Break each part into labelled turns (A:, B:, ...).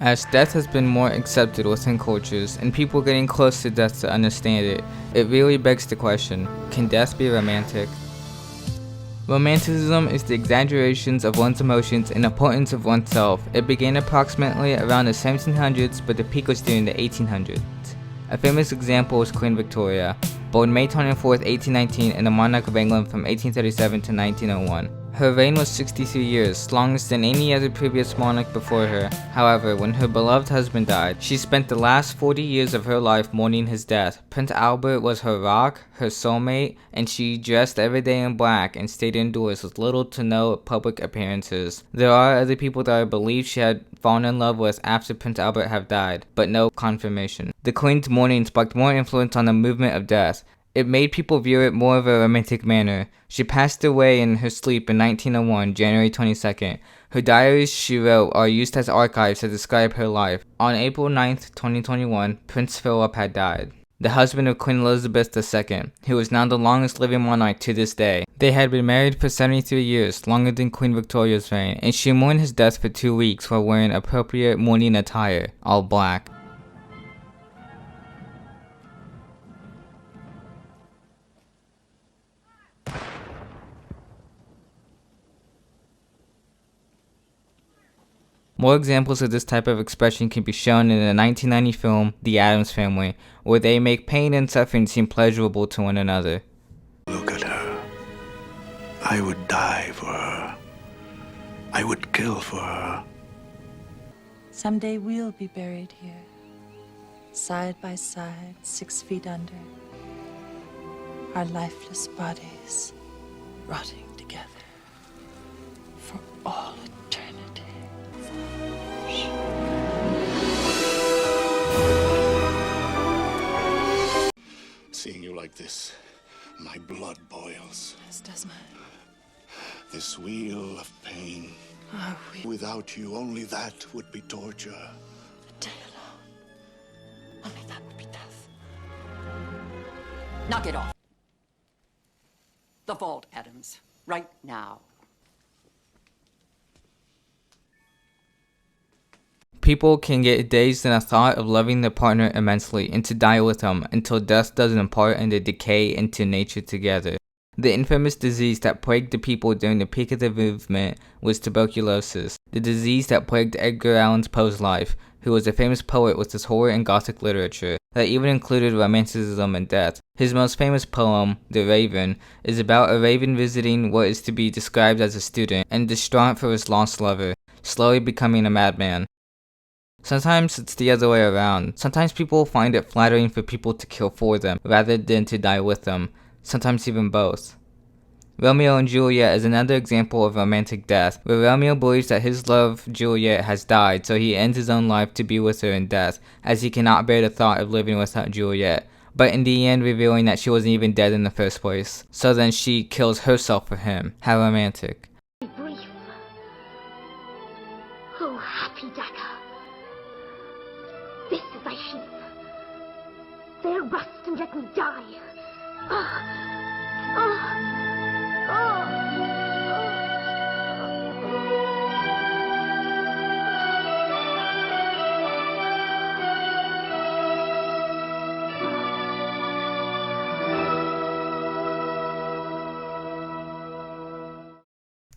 A: As death has been more accepted within cultures and people getting close to death to understand it, it really begs the question, can death be romantic? Romanticism is the exaggerations of one's emotions and importance of oneself. It began approximately around the 1700s, but the peak was during the 1800s. A famous example is Queen Victoria, born May 24, 1819 and the monarch of England from 1837 to 1901. Her reign was 63 years, longest than any other previous monarch before her. However, when her beloved husband died, she spent the last 40 years of her life mourning his death. Prince Albert was her rock, her soulmate, and she dressed every day in black and stayed indoors with little to no public appearances. There are other people that are believed she had fallen in love with after Prince Albert had died, but no confirmation. The Queen's mourning sparked more influence on the movement of death. It made people view it more of a romantic manner. She passed away in her sleep in 1901, January 22nd. Her diaries she wrote are used as archives to describe her life. On April 9th, 2021, Prince Philip had died, the husband of Queen Elizabeth II, who is now the longest living monarch to this day. They had been married for 73 years, longer than Queen Victoria's reign, and she mourned his death for 2 weeks while wearing appropriate mourning attire, all black. More examples of this type of expression can be shown in the 1990 film The Addams Family, where they make pain and suffering seem pleasurable to one another.
B: Look at her. I would die for her. I would kill for her.
C: Someday we'll be buried here, side by side, 6 feet under, our lifeless bodies rotting together for all eternity.
B: Seeing you like this, my blood boils.
C: As does mine.
B: This wheel of pain.
C: Are we?
B: Without you, only that would be torture.
C: A day alone. Only that would be death.
D: Knock it off. The vault, Addams. Right now.
A: People can get dazed in the thought of loving their partner immensely and to die with them until death does them part and they decay into nature together. The infamous disease that plagued the people during the peak of the movement was tuberculosis, the disease that plagued Edgar Allan Poe's life, who was a famous poet with his horror and gothic literature that even included romanticism and death. His most famous poem, The Raven, is about a raven visiting what is to be described as a student and distraught for his lost lover, slowly becoming a madman. Sometimes it's the other way around. Sometimes people find it flattering for people to kill for them rather than to die with them, sometimes even both. Romeo and Juliet is another example of romantic death, where Romeo believes that his love, Juliet, has died, so he ends his own life to be with her in death, as he cannot bear the thought of living without Juliet, but in the end revealing that she wasn't even dead in the first place. So then she kills herself for him. How romantic.
E: Brief. Oh, happy dagger. This is thy sheath. There rest and let me die.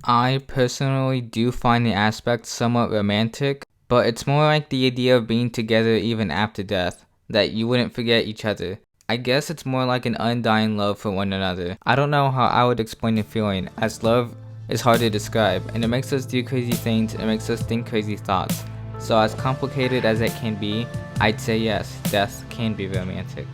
A: I personally do find the aspect somewhat romantic, but it's more like the idea of being together even after death, that you wouldn't forget each other. I guess it's more like an undying love for one another. I don't know how I would explain the feeling, as love is hard to describe, and it makes us do crazy things and it makes us think crazy thoughts. So as complicated as it can be, I'd say yes, death can be romantic.